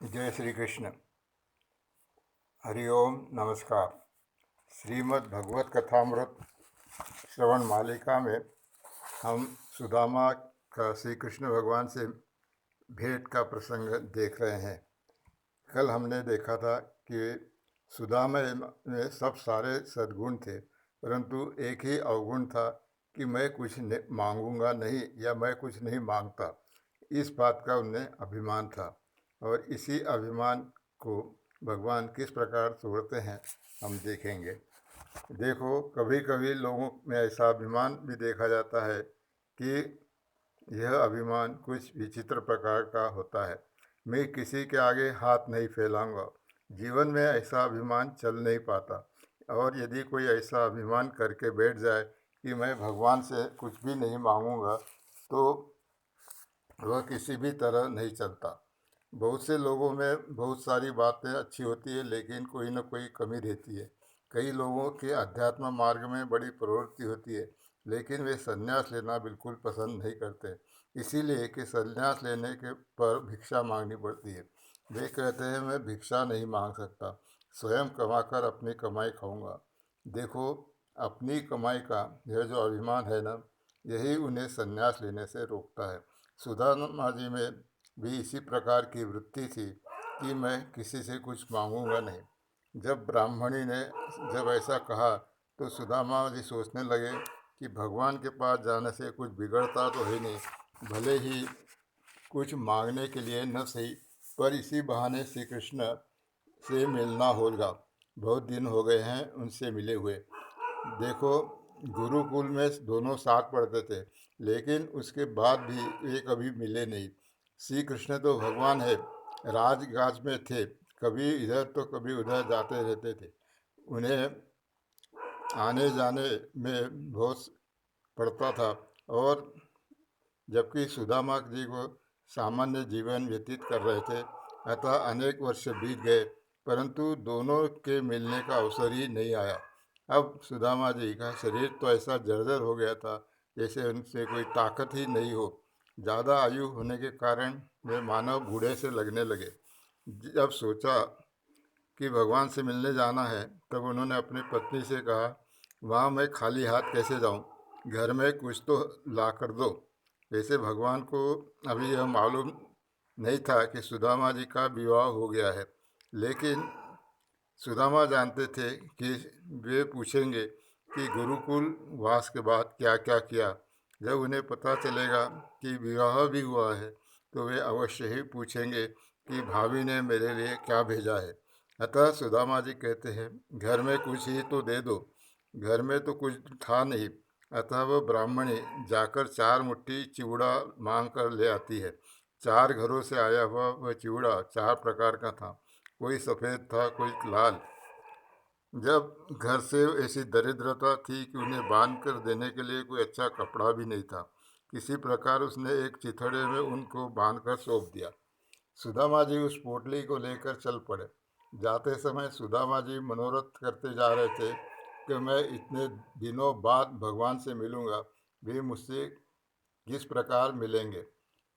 जय श्री कृष्ण। हरिओम। नमस्कार। श्रीमद् भगवत कथामृत श्रवण मालिका में हम सुदामा का श्री कृष्ण भगवान से भेंट का प्रसंग देख रहे हैं। कल हमने देखा था कि सुदामा में सब सारे सद्गुण थे, परंतु एक ही अवगुण था कि मैं कुछ मांगूंगा नहीं या मैं कुछ नहीं मांगता। इस बात का उन्हें अभिमान था और इसी अभिमान को भगवान किस प्रकार तोड़ते हैं हम देखेंगे। देखो, कभी कभी लोगों में ऐसा अभिमान भी देखा जाता है कि यह अभिमान कुछ विचित्र प्रकार का होता है। मैं किसी के आगे हाथ नहीं फैलाऊंगा। जीवन में ऐसा अभिमान चल नहीं पाता, और यदि कोई ऐसा अभिमान करके बैठ जाए कि मैं भगवान से कुछ भी नहीं मांगूंगा, तो वह किसी भी तरह नहीं चलता। बहुत से लोगों में बहुत सारी बातें अच्छी होती है, लेकिन कोई न कोई कमी रहती है। कई लोगों के अध्यात्म मार्ग में बड़ी प्रवृत्ति होती है, लेकिन वे संन्यास लेना बिल्कुल पसंद नहीं करते। इसीलिए कि संन्यास लेने के पर भिक्षा मांगनी पड़ती है। वे कहते हैं, मैं भिक्षा नहीं मांग सकता, स्वयं कमाकर अपनी कमाई खाऊंगा। देखो, अपनी कमाई का यह जो अभिमान है ना, यही उन्हें संन्यास लेने से रोकता है। सुदामा जी में भी इसी प्रकार की वृत्ति थी कि मैं किसी से कुछ मांगूंगा नहीं। जब ब्राह्मणी ने जब ऐसा कहा, तो सुदामा जी सोचने लगे कि भगवान के पास जाने से कुछ बिगड़ता तो है नहीं, भले ही कुछ मांगने के लिए न सही, पर इसी बहाने श्री कृष्ण से मिलना होगा। बहुत दिन हो गए हैं उनसे मिले हुए। देखो, गुरुकुल में दोनों साथ पढ़ते थे, लेकिन उसके बाद भी वे कभी मिले नहीं। श्री कृष्ण तो भगवान है, राजगाज में थे, कभी इधर तो कभी उधर जाते रहते थे। उन्हें आने जाने में बहुत पड़ता था, और जबकि सुदामा जी को सामान्य जीवन व्यतीत कर रहे थे। अतः अनेक वर्ष बीत गए, परंतु दोनों के मिलने का अवसर ही नहीं आया। अब सुदामा जी का शरीर तो ऐसा जर्जर हो गया था जैसे उनसे कोई ताकत ही नहीं हो। ज़्यादा आयु होने के कारण वे मानव बूढ़े से लगने लगे। जब सोचा कि भगवान से मिलने जाना है, तब उन्होंने अपनी पत्नी से कहा, वहाँ मैं खाली हाथ कैसे जाऊँ, घर में कुछ तो ला कर दो। वैसे भगवान को अभी यह मालूम नहीं था कि सुदामा जी का विवाह हो गया है, लेकिन सुदामा जानते थे कि वे पूछेंगे कि गुरुकुल वास के बाद क्या क्या किया। जब उन्हें पता चलेगा कि विवाह भी हुआ है, तो वे अवश्य ही पूछेंगे कि भाभी ने मेरे लिए क्या भेजा है। अतः सुदामा जी कहते हैं, घर में कुछ ही तो दे दो। घर में तो कुछ था नहीं। अतः वह ब्राह्मणी जाकर 4 मुट्ठी चिवड़ा मांग कर ले आती है। 4 घरों से आया हुआ वह चिवड़ा 4 प्रकार का था, कोई सफ़ेद था, कोई लाल। जब घर से ऐसी दरिद्रता थी कि उन्हें बांध कर देने के लिए कोई अच्छा कपड़ा भी नहीं था, किसी प्रकार उसने एक चिथड़े में उनको बांध कर सौंप दिया। सुदामा जी उस पोटली को लेकर चल पड़े। जाते समय सुदामा जी मनोरथ करते जा रहे थे कि मैं इतने दिनों बाद भगवान से मिलूंगा, वे मुझसे किस प्रकार मिलेंगे।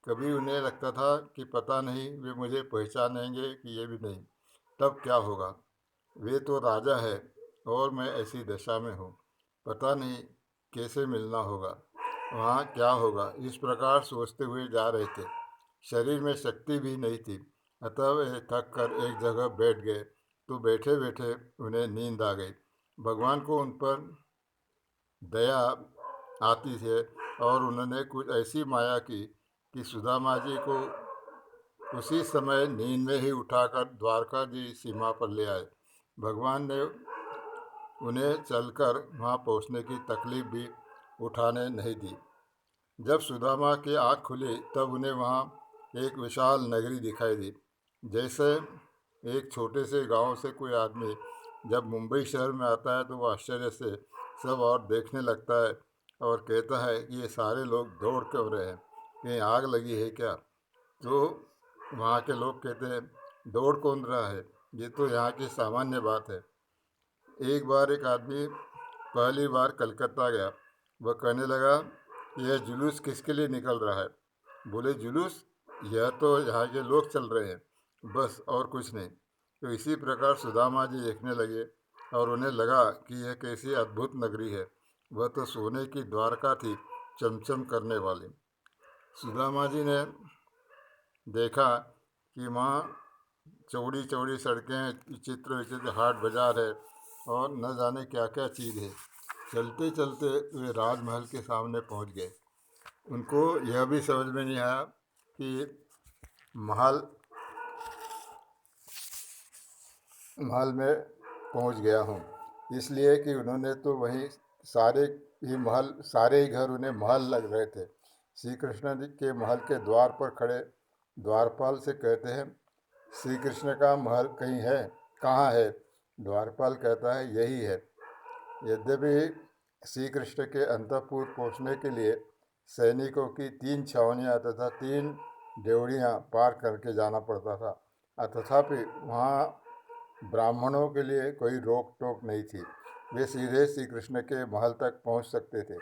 कभी उन्हें लगता था कि पता नहीं वे मुझे पहचानेंगे कि ये भी नहीं। तब क्या होगा, वे तो राजा है और मैं ऐसी दशा में हूँ। पता नहीं कैसे मिलना होगा, वहाँ क्या होगा। इस प्रकार सोचते हुए जा रहे थे। शरीर में शक्ति भी नहीं थी, अतः वे थक कर एक जगह बैठ गए। तो बैठे बैठे उन्हें नींद आ गई। भगवान को उन पर दया आती है, और उन्होंने कुछ ऐसी माया की कि सुदामा जी को उसी समय नींद में ही उठाकर द्वारका जी सीमा पर ले आए। भगवान ने उन्हें चलकर वहां पहुंचने की तकलीफ भी उठाने नहीं दी। जब सुदामा की आँख खुली, तब उन्हें वहाँ एक विशाल नगरी दिखाई दी। जैसे एक छोटे से गांव से कोई आदमी जब मुंबई शहर में आता है, तो वह आश्चर्य से सब और देखने लगता है और कहता है कि ये सारे लोग दौड़ क्यों रहे हैं, कहीं आग लगी है क्या। तो वहाँ के लोग कहते हैं, दौड़ कौन रहा है, ये तो यहाँ की सामान्य बात है। एक बार एक आदमी पहली बार कलकत्ता गया। वह कहने लगा, यह जुलूस किसके लिए निकल रहा है। बोले, जुलूस, यह तो यहाँ के लोग चल रहे हैं। बस और कुछ नहीं। तो इसी प्रकार सुदामा जी देखने लगे और उन्हें लगा कि यह कैसी अद्भुत नगरी है। वह तो सोने की द्वारका थी, चमचम करने वाली। सुदामा जी ने देखा कि वहाँ चौड़ी चौड़ी सड़कें, विचित्र विचित्र हाट बाजार है और न जाने क्या क्या चीज़ है। चलते चलते वे राजमहल के सामने पहुंच गए। उनको यह भी समझ में नहीं आया कि महल महल में पहुंच गया हूं, इसलिए कि उन्होंने तो वहीं सारे ही घर उन्हें महल लग रहे थे। श्री कृष्ण जी के महल के द्वार पर खड़े द्वारपाल से कहते हैं, श्री कृष्ण का महल कहीं है, कहाँ है? द्वारपाल कहता है, यही है। यद्यपि श्री कृष्ण के अंतःपुर पहुँचने के लिए सैनिकों की 3 छावनियाँ तथा 3 ड्योढ़ियाँ पार करके जाना पड़ता था, तथापि वहाँ ब्राह्मणों के लिए कोई रोक टोक नहीं थी। वे सीधे श्री कृष्ण के महल तक पहुँच सकते थे।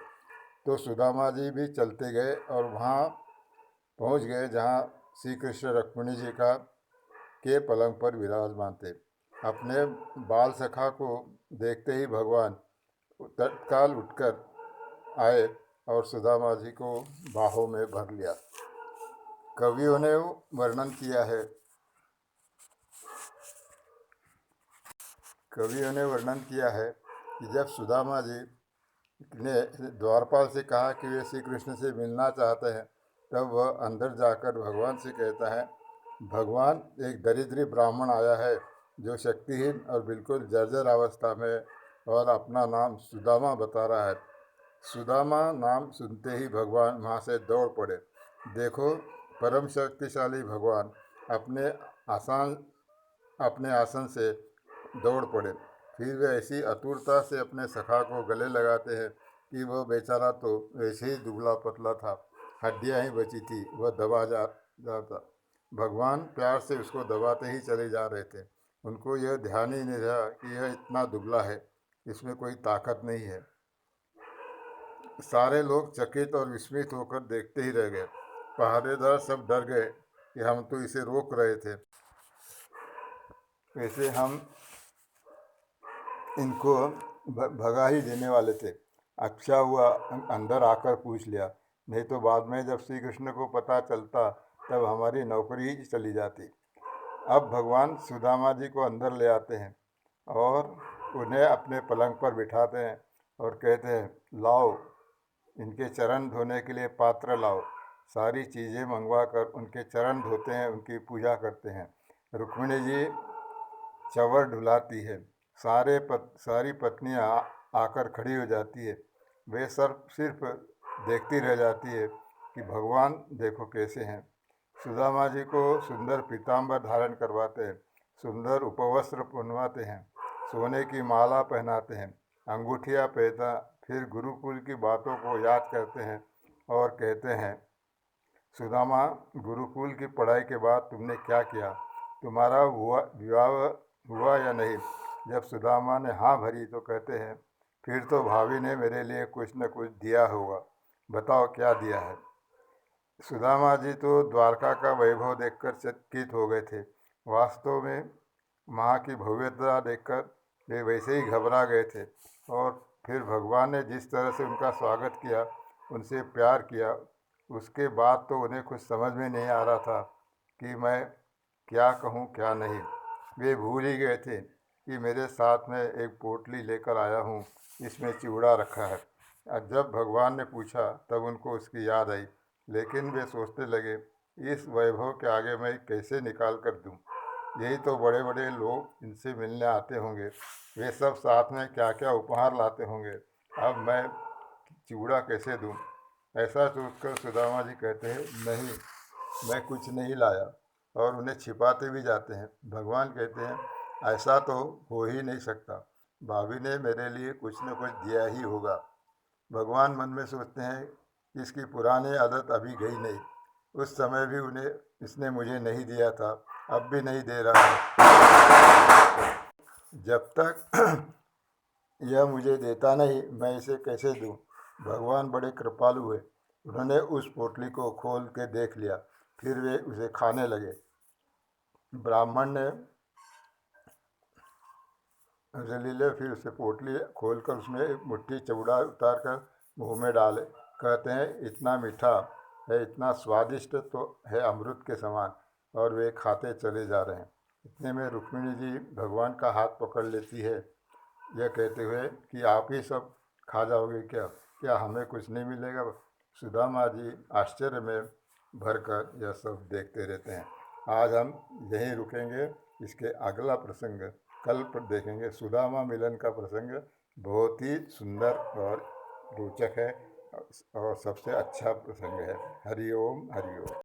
तो सुदामा जी भी चलते गए और वहाँ पहुँच गए जहाँ श्री कृष्ण रुक्मिणी जी का के पलंग पर विराजमान थे। अपने बाल सखा को देखते ही भगवान तत्काल उठकर आए और सुदामा जी को बाहों में भर लिया। कवियों ने वर्णन किया है कि जब सुदामा जी ने द्वारपाल से कहा कि वे श्री कृष्ण से मिलना चाहते हैं, तब वह अंदर जाकर भगवान से कहता है, भगवान, एक दरिद्री ब्राह्मण आया है जो शक्तिहीन और बिल्कुल जर्जर अवस्था में और अपना नाम सुदामा बता रहा है। सुदामा नाम सुनते ही भगवान वहाँ से दौड़ पड़े। देखो, परम शक्तिशाली भगवान अपने आसन से दौड़ पड़े। फिर वे ऐसी आतुरता से अपने सखा को गले लगाते हैं कि वह बेचारा तो वैसे ही दुबला पतला था, हड्डियां ही बची थी, वह दबा जाता। भगवान प्यार से उसको दबाते ही चले जा रहे थे। उनको यह ध्यान ही नहीं रहा कि यह इतना दुबला है, इसमें कोई ताकत नहीं है। सारे लोग चकित और विस्मित होकर देखते ही रह गए। पहरेदार सब डर गए कि हम तो इसे रोक रहे थे, वैसे हम इनको भगा ही देने वाले थे। अच्छा हुआ अंदर आकर पूछ लिया, नहीं तो बाद में जब श्री कृष्ण को पता चलता तब हमारी नौकरी ही चली जाती। अब भगवान सुदामा जी को अंदर ले आते हैं और उन्हें अपने पलंग पर बिठाते हैं और कहते हैं, लाओ, इनके चरण धोने के लिए पात्र लाओ। सारी चीज़ें मंगवा कर उनके चरण धोते हैं, उनकी पूजा करते हैं। रुक्मिणी जी चवर ढुलाती है। सारी पत्नियां आकर खड़ी हो जाती है। वे सब सिर्फ देखती रह जाती है कि भगवान देखो कैसे हैं। सुदामा जी को सुंदर पीताम्बर धारण करवाते हैं, सुंदर उपवस्त्र पहनवाते हैं, सोने की माला पहनाते हैं, अंगूठियाँ पहनता। फिर गुरुकुल की बातों को याद करते हैं और कहते हैं, सुदामा, गुरुकुल की पढ़ाई के बाद तुमने क्या किया? तुम्हारा विवाह हुआ या नहीं? जब सुदामा ने हाँ भरी तो कहते हैं, फिर तो भाभी ने मेरे लिए कुछ न कुछ दिया होगा, बताओ क्या दिया है? सुदामा जी तो द्वारका का वैभव देखकर चकित हो गए थे। वास्तव में माँ की भव्यता देखकर वे वैसे ही घबरा गए थे। और फिर भगवान ने जिस तरह से उनका स्वागत किया, उनसे प्यार किया, उसके बाद तो उन्हें कुछ समझ में नहीं आ रहा था कि मैं क्या कहूँ क्या नहीं। वे भूल ही गए थे कि मेरे साथ में एक पोटली लेकर आया हूँ, इसमें चिवड़ा रखा है। और जब भगवान ने पूछा तब उनको उसकी याद आई, लेकिन वे सोचने लगे, इस वैभव के आगे मैं कैसे निकाल कर दूँ? यही तो बड़े बड़े लोग इनसे मिलने आते होंगे, वे सब साथ में क्या क्या उपहार लाते होंगे, अब मैं चिवड़ा कैसे दूँ? ऐसा सोचकर सुदामा जी कहते हैं, नहीं, मैं कुछ नहीं लाया, और उन्हें छिपाते भी जाते हैं। भगवान कहते हैं, ऐसा तो हो ही नहीं सकता, भाभी ने मेरे लिए कुछ न कुछ दिया ही होगा। भगवान मन में सोचते हैं, इसकी पुरानी आदत अभी गई नहीं, उस समय भी उन्हें इसने मुझे नहीं दिया था, अब भी नहीं दे रहा है। जब तक यह मुझे देता नहीं, मैं इसे कैसे दूं? भगवान बड़े कृपालु हुए, उन्होंने उस पोटली को खोल के देख लिया, फिर वे उसे खाने लगे। ब्राह्मण ने उसे ले लिया, फिर उसे पोटली खोलकर उसमें एक मुट्ठी चिवड़ा उतार कर मुँह में डाले। कहते हैं इतना मीठा है, इतना स्वादिष्ट तो है अमृत के समान, और वे खाते चले जा रहे हैं। इतने में रुक्मिणी जी भगवान का हाथ पकड़ लेती है, यह कहते हुए कि आप ही सब खा जाओगे क्या, क्या हमें कुछ नहीं मिलेगा। सुदामा जी आश्चर्य में भरकर यह सब देखते रहते हैं। आज हम यहीं रुकेंगे, इसके अगला प्रसंग कल पर देखेंगे। सुदामा मिलन का प्रसंग बहुत ही सुंदर और रोचक है और सबसे अच्छा प्रसंग है। हरि ओम हरि ओम।